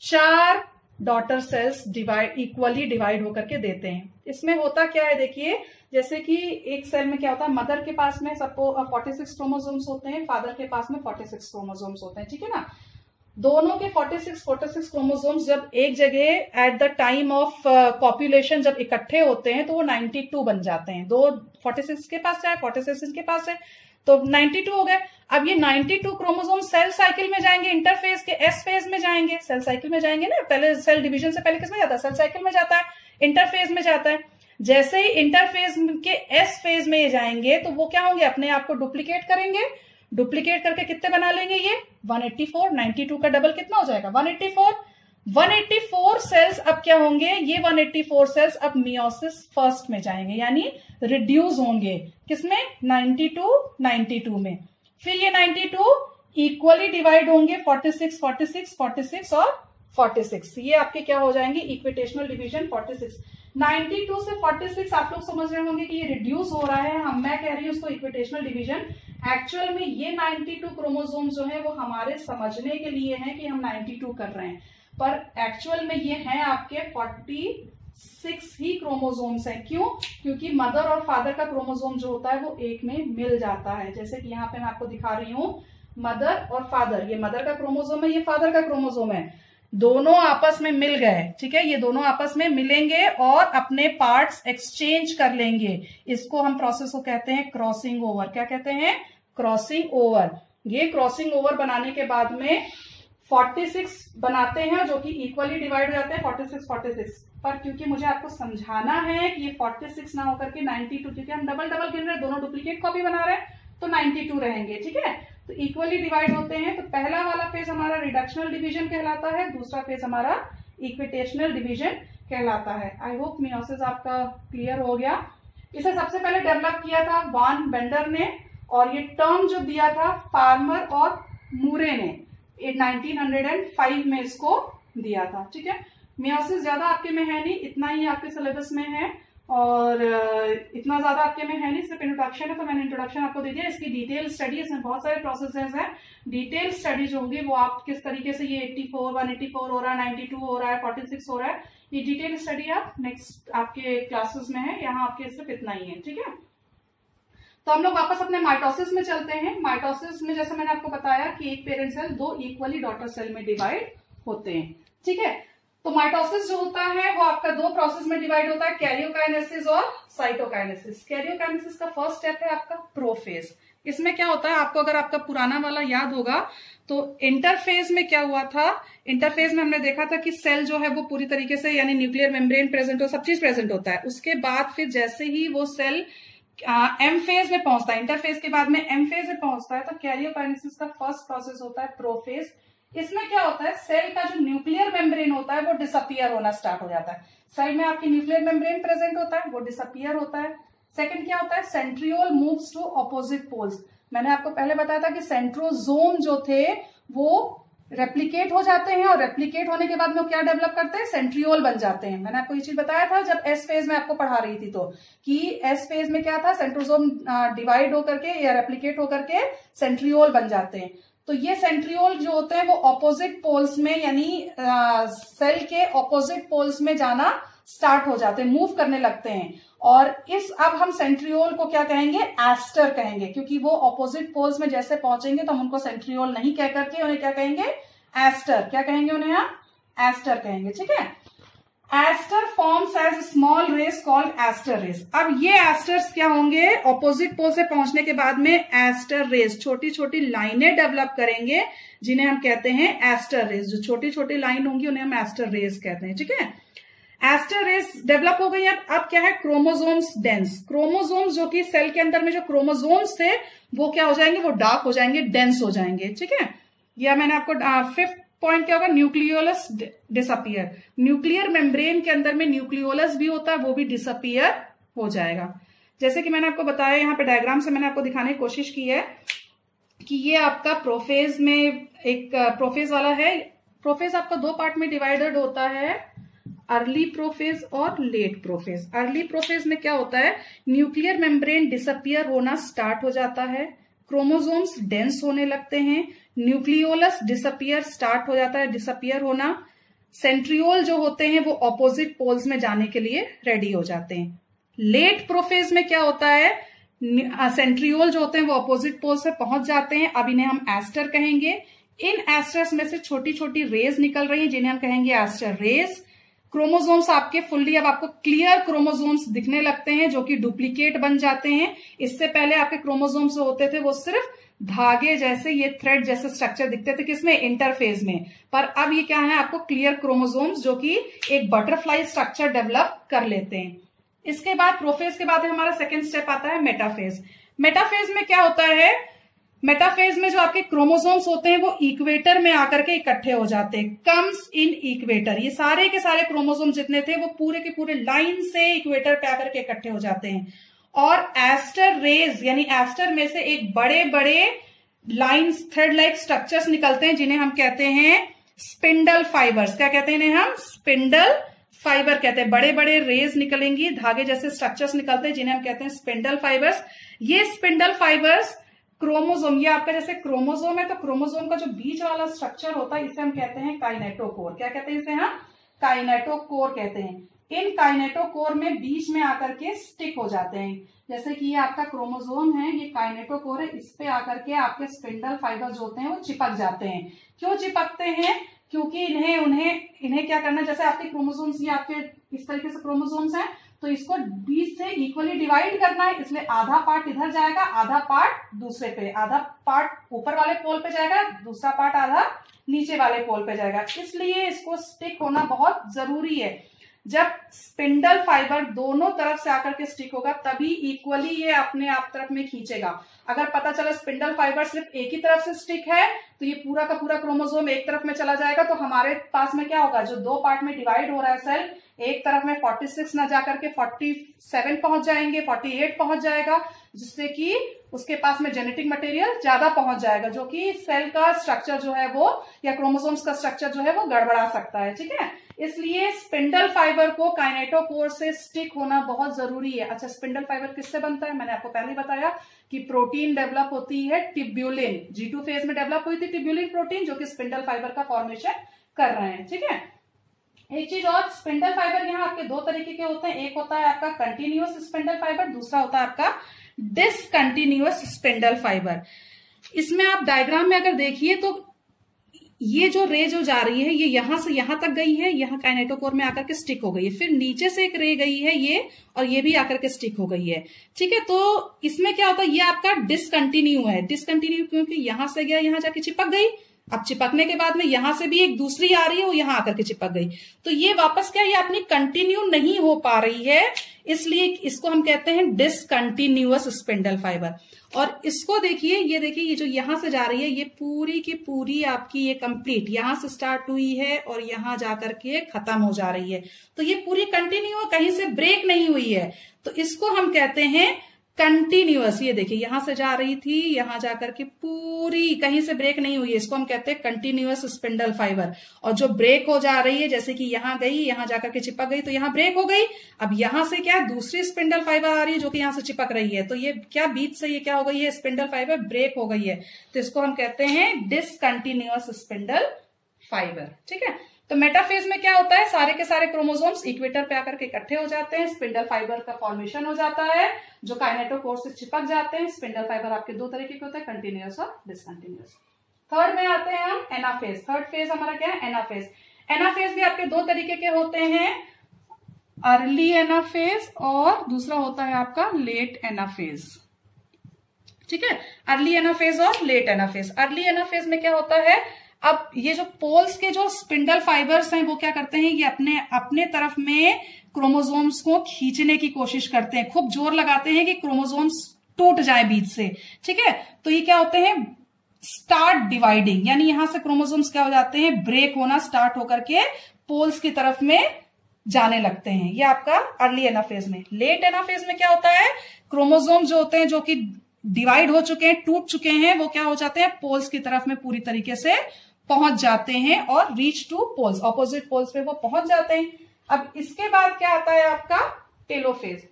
4 डॉटर सेल्स इक्वली डिवाइड होकर के देते हैं। इसमें होता क्या है देखिए, जैसे कि एक सेल में क्या होता है, मदर के पास में सपोज 46 क्रोमोसोम्स होते हैं, फादर के पास में 46 क्रोमोसोम्स होते हैं, ठीक है ना। दोनों के 46 क्रोमोसोम्स जब एक जगह eight the time of population जब इकट्ठे होते हैं तो वो 92 बन जाते हैं। दो 46 के पास है, 46 के पास है, तो 92 हो गए। अब ये 92 क्रोमोसोम सेल साइकिल में जाएंगे, इंटरफेज के एस फेज में जाएंगे, सेल साइकिल में जाएंगे ना। पहले सेल डिवीजन से पहले किसमें जाता है? सेल साइकिल में जाता है, इंटरफेज में जाता है। जैसे ही इंटरफेज के एस फेज में ये जाएंगे तो वो क्या होंगे, अपने आप को डुप्लीकेट करेंगे। डुप्लीकेट करके कितने बना लेंगे? ये 184। 92 का डबल कितना हो जाएगा? 184। 184 सेल्स अब क्या होंगे, ये 184 सेल्स अब मियोसिस फर्स्ट में जाएंगे, यानी रिड्यूस होंगे। किसमें? 92 में। फिर ये 92 इक्वली डिवाइड होंगे, 46 46 46 और 46। ये आपके क्या हो जाएंगे? इक्विटेशनल डिवीजन 46। 92 से 46 आप लोग समझ रहे होंगे कि ये रिड्यूस हो रहा है, मैं कह रही हूं उसको इक्विटेशनल डिवीजन। एक्चुअल में ये 92 क्रोमोसोम जो है वो हमारे समझने के लिए है कि हम 92 कर रहे हैं, पर एक्चुअल में ये हैं आपके 46 ही क्रोमोसोम्स हैं। क्यों? क्योंकि मदर और फादर का क्रोमोसोम जो होता है वो एक में मिल जाता है। जैसे कि यहाँ पे मैं आपको दिखा रही हूँ, मदर और फादर, ये मदर का क्रोमोसोम है, ये फादर का क्रोमोसोम है, दोनों आपस में मिल गए, ठीक है। ये दोनों आपस में मिलेंगे और अपने पार्ट्स एक्सचेंज कर लेंगे। इसको हम प्रोसेस को कहते हैं क्रॉसिंग ओवर। क्या कहते हैं? Crossing over. ये क्रॉसिंग ओवर बनाने के बाद में 46 बनाते हैं, जो कि इक्वली डिवाइड हो जाते हैं 46। पर क्योंकि मुझे आपको समझाना है कि ये 46 ना होकर के 92, क्योंकि हम डबल डबल गिन रहे हैं, दोनों डुप्लीकेट कॉपी बना रहे हैं, तो 92 रहेंगे, ठीक है। तो इक्वली डिवाइड होते हैं। तो पहला वाला फेज हमारा रिडक्शनल डिवीजन कहलाता है, दूसरा फेज हमारा इक्विटेशनल डिवीजन कहलाता है। आई होप मियोसिस आपका क्लियर हो गया। इसे सबसे पहले डेवलप किया था वान बेंडर ने, और ये टर्म जो दिया था फार्मर और मूरे ने 1905 में इसको दिया था। ठीक है, मियोसिस ज्यादा आपके में है नहीं, इतना ही आपके सिलेबस में है और इतना ज्यादा आपके में है नहीं, सिर्फ इंट्रोडक्शन है, तो मैंने इंट्रोडक्शन आपको दे दिया। इसकी डिटेल स्टडी, इसमें बहुत सारे प्रोसेसेस हैं, डिटेल स्टडी जो होंगी वो आप किस तरीके से ये 84, 184 हो रहा है, 92 हो रहा है, 46 हो रहा है, ये डिटेल स्टडी आप नेक्स्ट आपके क्लासेस में है, यहाँ आपके सिर्फ इतना ही है। ठीक है, तो हम लोग वापस अपने माइटोसिस में चलते हैं। माइटोसिस में जैसे मैंने आपको बताया कि एक पेरेंट सेल दो इक्वली डॉटर सेल में डिवाइड होते हैं। ठीक है, तो माइटोसिस जो होता है वो आपका दो प्रोसेस में डिवाइड होता है, कैरियोकाइनेसिस और साइटोकाइनेसिस। कैरियोकाइनेसिस का फर्स्ट स्टेप है आपका प्रोफेज। इसमें क्या होता है, आपको अगर आपका पुराना वाला याद होगा तो इंटरफेज में क्या हुआ था, इंटरफेज में हमने देखा था कि सेल जो है वो पूरी तरीके से यानी न्यूक्लियर मेम्ब्रेन प्रेजेंट हो, सब चीज प्रेजेंट होता है। उसके बाद फिर जैसे ही वो सेल एम फेज में पहुंचता है, इंटरफेज के बाद में एम फेज में पहुंचता है, तो कैरियोकाइनेसिस का फर्स्ट प्रोसेस होता है प्रोफेज। इसमें क्या होता है, सेल का जो न्यूक्लियर मेम्ब्रेन होता है वो डिसअपियर होना स्टार्ट हो जाता है। सेल में आपकी न्यूक्लियर मेम्ब्रेन प्रेजेंट होता है, वो डिसअपियर होता है। सेकंड क्या होता है, centriole moves to opposite poles. मैंने आपको पहले बताया था कि सेंट्रोजोम जो थे वो रेप्लिकेट हो जाते हैं, और रेप्लिकेट होने के बाद में वो क्या डेवलप करते हैं, सेंट्रियोल बन जाते हैं। मैंने आपको ये चीज बताया था जब एस फेज में आपको पढ़ा रही थी, तो कि एस फेज में क्या था, सेंट्रोजोम डिवाइड होकर के या रेप्लिकेट होकर के सेंट्रियोल बन जाते हैं। तो ये सेंट्रियोल जो होते हैं वो ऑपोजिट पोल्स में यानी सेल के ऑपोजिट पोल्स में जाना स्टार्ट हो जाते हैं, मूव करने लगते हैं। और इस अब हम सेंट्रियोल को क्या कहेंगे, एस्टर कहेंगे, क्योंकि वो ऑपोजिट पोल्स में जैसे पहुंचेंगे तो हम उनको सेंट्रियोल नहीं कह करके उन्हें क्या कहेंगे, एस्टर। क्या कहेंगे उन्हें, यहाँ एस्टर कहेंगे। ठीक है, aster forms as small rays called aster rays. अब ये एस्टर्स क्या होंगे, ऑपोजिट पोल से पहुंचने के बाद में एस्टर रेस, छोटी छोटी लाइनें डेवलप करेंगे जिन्हें हम कहते हैं एस्टर रेस। जो छोटी छोटी लाइन होंगी उन्हें हम एस्टर रेस कहते हैं। ठीक है, एस्टर रेस डेवलप हो गई है। अब क्या है, क्रोमोसोम्स डेंस। क्रोमोसोम्स जो कि सेल के अंदर में जो क्रोमोसोम्स थे वो क्या हो जाएंगे, वो डार्क हो जाएंगे, डेंस हो जाएंगे। ठीक है, या मैंने आपको फिफ्थ पॉइंट क्या होगा, न्यूक्लियोलस डिसअपियर। न्यूक्लियर मेम्ब्रेन के अंदर में न्यूक्लियोलस भी होता है, वो भी डिसअपियर हो जाएगा। जैसे कि मैंने आपको बताया, यहाँ पे डायग्राम से मैंने आपको दिखाने की कोशिश की है कि ये आपका प्रोफेज में एक प्रोफेज वाला है। प्रोफेज आपका दो पार्ट में डिवाइडेड होता है, अर्ली प्रोफेज और लेट प्रोफेज। अर्ली प्रोफेज में क्या होता है, न्यूक्लियर मेम्ब्रेन डिसअपियर होना स्टार्ट हो जाता है, क्रोमोसोम्स डेंस होने लगते हैं, न्यूक्लियोलस डिसअपियर स्टार्ट हो जाता है, डिसअपियर होना। सेंट्रियोल जो होते हैं वो ऑपोजिट पोल्स में जाने के लिए रेडी हो जाते हैं। लेट प्रोफेज में क्या होता है, सेंट्रियोल जो होते हैं वो ऑपोजिट पोल्स पे पहुंच जाते हैं। अब इन्हें हम एस्टर कहेंगे। इन एस्टर्स में से छोटी छोटी रेज निकल रही है जिन्हें हम कहेंगे एस्टर रेज। क्रोमोसोम्स आपके फुल्ली अब आपको क्लियर क्रोमोसोम्स दिखने लगते हैं जो कि डुप्लीकेट बन जाते हैं। इससे पहले आपके क्रोमोसोम्स जो होते थे वो सिर्फ धागे जैसे, ये थ्रेड जैसे स्ट्रक्चर दिखते थे, किसमें, इंटरफेज में। पर अब ये क्या है, आपको क्लियर क्रोमोसोम्स जो कि एक बटरफ्लाई स्ट्रक्चर डेवलप कर लेते हैं। इसके बाद प्रोफेज के बाद हमारा सेकेंड स्टेप आता है मेटाफेज। मेटाफेज में क्या होता है, मेटाफेज में जो आपके क्रोमोसोम्स होते हैं वो इक्वेटर में आकर के इकट्ठे हो जाते हैं, कम्स इन इक्वेटर। ये सारे के सारे क्रोमोसोम जितने थे वो पूरे के पूरे लाइन से इक्वेटर पे आकर के इकट्ठे हो जाते हैं। और एस्टर रेज यानी एस्टर में से एक बड़े बड़े लाइंस, थ्रेड लाइक स्ट्रक्चर्स निकलते हैं जिन्हें हम कहते हैं स्पिंडल फाइबर्स। क्या कहते हैं इन्हें हम, स्पिंडल फाइबर कहते हैं। बड़े बड़े रेज निकलेंगी, धागे जैसे स्ट्रक्चर्स निकलते हैं जिन्हें हम कहते हैं स्पिंडल फाइबर्स। ये स्पिंडल फाइबर्स क्रोमोसोम, ये आपका जैसे क्रोमोसोम है तो क्रोमोसोम का जो बीच वाला स्ट्रक्चर होता है इसे हम कहते हैं काइनेटोकोर। क्या कहते हैं इसे हम, काइनेटोकोर कहते हैं। इन काइनेटोकोर में बीच में आकर के स्टिक हो जाते हैं। जैसे कि ये आपका क्रोमोसोम है, ये काइनेटोकोर है, इस पे आकर के आपके स्पिंडल फाइबर जो होते हैं वो चिपक जाते हैं। क्यों चिपकते हैं, क्योंकि इन्हें क्या करना है, जैसे आपके क्रोमोसोम्स, ये आपके इस तरीके से क्रोमोसोम्स हैं तो इसको बीच से इक्वली डिवाइड करना है, इसलिए आधा पार्ट इधर जाएगा, आधा पार्ट दूसरे पे, आधा पार्ट ऊपर वाले पोल पे जाएगा, दूसरा पार्ट आधा नीचे वाले पोल पे जाएगा। इसलिए इसको स्टिक होना बहुत जरूरी है। जब स्पिंडल फाइबर दोनों तरफ से आकर के स्टिक होगा तभी इक्वली ये अपने आप तरफ में खींचेगा। अगर पता चला स्पिंडल फाइबर सिर्फ एक ही तरफ से स्टिक है तो ये पूरा का पूरा क्रोमोसोम एक तरफ में चला जाएगा, तो हमारे पास में क्या होगा, जो दो पार्ट में डिवाइड हो रहा है सेल, एक तरफ में 46 ना जाकर के 47 पहुंच जाएंगे, 48 पहुंच जाएगा, जिससे कि उसके पास में जेनेटिक मटेरियल ज्यादा पहुंच जाएगा, जो कि सेल का स्ट्रक्चर जो है वो या क्रोमोसोम्स का स्ट्रक्चर जो है वो गड़बड़ा सकता है। ठीक है, इसलिए स्पिंडल फाइबर को काइनेटोकोर से स्टिक होना बहुत जरूरी है। अच्छा, स्पिंडल फाइबर किससे बनता है, मैंने आपको पहले बताया कि प्रोटीन डेवलप होती है टिब्यूलिन, G2 फेज में डेवलप हुई थी टिब्यूलिन प्रोटीन, जो कि स्पिंडल फाइबर का फॉर्मेशन कर रहे हैं। ठीक है, एक चीज और, स्पिंडल फाइबर यहाँ आपके दो तरीके के होते हैं, एक होता है आपका कंटिन्यूअस स्पिंडल फाइबर, दूसरा होता है आपका डिसकंटिन्यूअस स्पिंडल फाइबर। इसमें आप डायग्राम में अगर देखिए तो ये जो रे जो जा रही है ये यहां से यहां तक गई है, यहाँ काइनेटोकोर में आकर के स्टिक हो गई है, फिर नीचे से एक रे गई है ये, और ये भी आकर के स्टिक हो गई है। ठीक है, तो इसमें क्या होता है, ये आपका डिसकंटिन्यू है। डिसकंटिन्यू क्योंकि यहां से गया यहां जाके चिपक गई, अब चिपकने के बाद में यहां से भी एक दूसरी आ रही है, वो यहां आकर के चिपक गई, तो ये वापस क्या, ये अपनी कंटिन्यू नहीं हो पा रही है, इसलिए इसको हम कहते हैं डिसकंटिन्यूअस स्पिंडल फाइबर। और इसको देखिए, ये देखिए, ये जो यहां से जा रही है ये पूरी की पूरी आपकी ये कंप्लीट यहां से स्टार्ट हुई है और यहां जाकर के खत्म हो जा रही है, तो ये पूरी कंटिन्यू, कहीं से ब्रेक नहीं हुई है, तो इसको हम कहते हैं कंटिन्यूअस। ये देखिए यहां से जा रही थी, यहां जाकर के पूरी कहीं से ब्रेक नहीं हुई है, इसको हम कहते हैं कंटिन्यूअस स्पिंडल फाइबर। और जो ब्रेक हो जा रही है, जैसे कि यहां गई, यहां जाकर के चिपक गई, तो यहां ब्रेक हो गई, अब यहां से क्या दूसरी स्पिंडल फाइबर आ रही है जो कि यहां से चिपक रही है, तो ये क्या बीच से ये क्या हो गई है, स्पिंडल फाइबर ब्रेक हो गई है, तो इसको हम कहते हैं डिसकंटिन्यूअस स्पिंडल फाइबर। ठीक है, तो मेटाफेज में क्या होता है, सारे के सारे क्रोमोसोम्स इक्वेटर पे आकर के इकट्ठे हो जाते हैं, स्पिंडल फाइबर का फॉर्मेशन हो जाता है, जो काइनेटोकोर से चिपक जाते हैं। स्पिंडल फाइबर आपके दो तरीके के होते हैं, कंटिन्यूअस और डिसकंटिन्यूअस। थर्ड में आते हैं हम एनाफेज। थर्ड फेज हमारा क्या है, एनाफेज। एनाफेज भी आपके दो तरीके के होते हैं, अर्ली एनाफेज और दूसरा होता है आपका लेट एनाफेज। ठीक है, अर्ली एनाफेज और लेट एनाफेज। अर्ली एनाफेज में क्या होता है, अब ये जो पोल्स के जो स्पिंडल फाइबर्स हैं वो क्या करते हैं, ये अपने अपने तरफ में क्रोमोसोम्स को खींचने की कोशिश करते हैं, खूब जोर लगाते हैं कि क्रोमोसोम्स टूट जाए बीच से। ठीक है, तो ये क्या होते हैं, स्टार्ट डिवाइडिंग, यानी यहां से क्रोमोसोम्स क्या हो जाते हैं, ब्रेक होना स्टार्ट होकर के पोल्स की तरफ में जाने लगते हैं। ये आपका अर्ली एनाफेज में। लेट एनाफेज में क्या होता है, क्रोमोसोम जो होते हैं जो कि डिवाइड हो चुके हैं, टूट चुके हैं, वो क्या हो जाते हैं, पोल्स की तरफ में पूरी तरीके से पहुंच जाते हैं और reach to poles, opposite poles पे वो पहुंच जाते हैं। अब इसके बाद क्या आता है आपका टेलोफेज।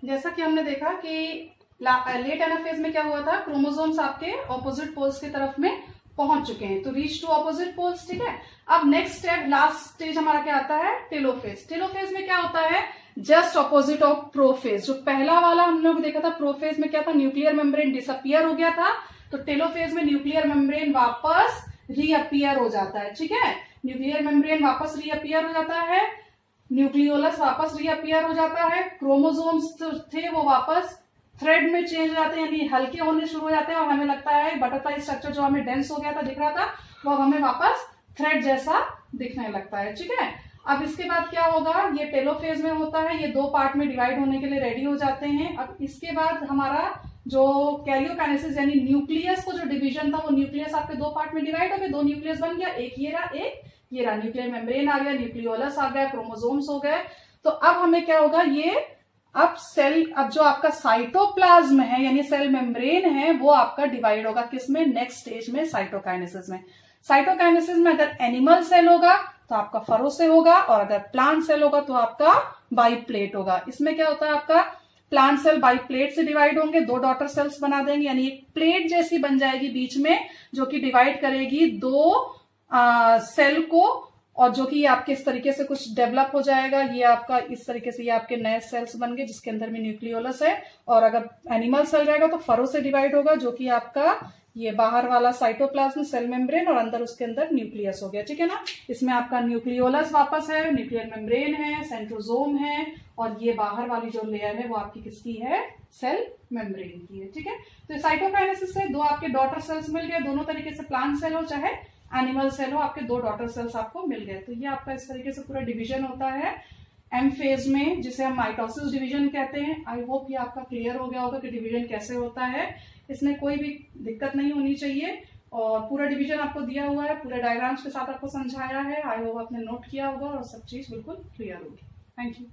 जैसा कि हमने देखा कि लेट एनाफेज में क्या हुआ था, क्रोमोसोम्स आपके ऑपोजिट पोल्स की तरफ में पहुंच चुके हैं, तो रीच टू ऑपोजिट पोल्स। ठीक है, अब नेक्स्ट स्टेप, लास्ट स्टेज हमारा क्या आता है, टेलोफेज। टेलोफेज में क्या होता है, जस्ट ऑपोजिट ऑफ प्रोफेज। जो पहला वाला हम लोग देखा था, प्रोफेज में क्या था, न्यूक्लियर मेम्ब्रेन डिसअपियर हो गया था, तो टेलोफेज में न्यूक्लियर मेम्ब्रेन वापस रीअपियर हो जाता है। ठीक है, न्यूक्लियर मेम्ब्रेन वापस रीअपियर हो जाता है, न्यूक्लियोलस वापस रीअपियर हो जाता है, क्रोमोसोम्स थे वो वापस थ्रेड में चेंज हो जाते हैं, यानी हल्के होने शुरू हो जाते हैं, और हमें लगता है बटरफ्लाई स्ट्रक्चर जो हमें डेंस हो गया था, दिख रहा था, वो हमें वापस थ्रेड जैसा दिखने लगता है। ठीक है, अब इसके बाद क्या होगा, ये टेलोफेज में होता है, ये दो पार्ट में डिवाइड होने के लिए रेडी हो जाते हैं। अब इसके बाद हमारा जो कैरियोकाइनेसिस यानी न्यूक्लियस को जो डिवीजन था, वो न्यूक्लियस आपके दो पार्ट में डिवाइड हो गए, दो न्यूक्लियस बन गया, एक ये रहा, एक ये रहा, न्यूक्लियर मेम्ब्रेन आ गया, न्यूक्लियोलस आ गया, क्रोमोसोम्स हो गए। तो अब हमें क्या होगा, ये अब सेल, अब जो आपका साइटोप्लाज्म है यानी सेल मेम्ब्रेन है, वो आपका डिवाइड होगा किसमें, नेक्स्ट स्टेज में, साइटोकाइनेसिस में। साइटोकाइनेसिस में अगर एनिमल सेल होगा तो आपका फरो से होगा, और अगर प्लांट सेल होगा तो आपका बाइप्लेट होगा। इसमें क्या होता है, आपका प्लांट सेल बाइप्लेट से डिवाइड होंगे, दो डॉटर सेल्स बना देंगे, यानी एक प्लेट जैसी बन जाएगी बीच में, जो कि डिवाइड करेगी दो सेल को, और जो कि आपके इस तरीके से कुछ डेवलप हो जाएगा। ये आपका इस तरीके से ये आपके नए सेल्स बन गए, जिसके अंदर में न्यूक्लियोलस है। और अगर एनिमल सेल रहेगा तो फरो से डिवाइड होगा, जो कि आपका ये बाहर वाला साइटोप्लाज्म, सेल मेम्ब्रेन, और अंदर उसके अंदर न्यूक्लियस हो गया। ठीक है ना, इसमें आपका न्यूक्लियोलस वापस है, न्यूक्लियर मेम्ब्रेन है, सेंट्रोजोम है, और ये बाहर वाली जो लेयर है वो आपकी किसकी है, सेल मेम्ब्रेन की है। ठीक है, तो साइटोकाइनेसिस से दो आपके डॉटर सेल्स मिल गए, दोनों तरीके से प्लांट सेल हो चाहे एनिमल सेल हो, आपके 2 डॉटर सेल्स आपको मिल गए। तो ये आपका इस तरीके से पूरा डिवीजन होता है एम फेज में, जिसे हम माइटोसिस डिवीजन कहते हैं। आई होप ये आपका क्लियर हो गया होगा कि डिवीजन कैसे होता है, इसमें कोई भी दिक्कत नहीं होनी चाहिए। और पूरा डिवीजन आपको दिया हुआ है, पूरे डायग्राम्स के साथ आपको समझाया है। आई होप आपने नोट किया होगा और सब चीज बिल्कुल क्लियर होगी। Thank you.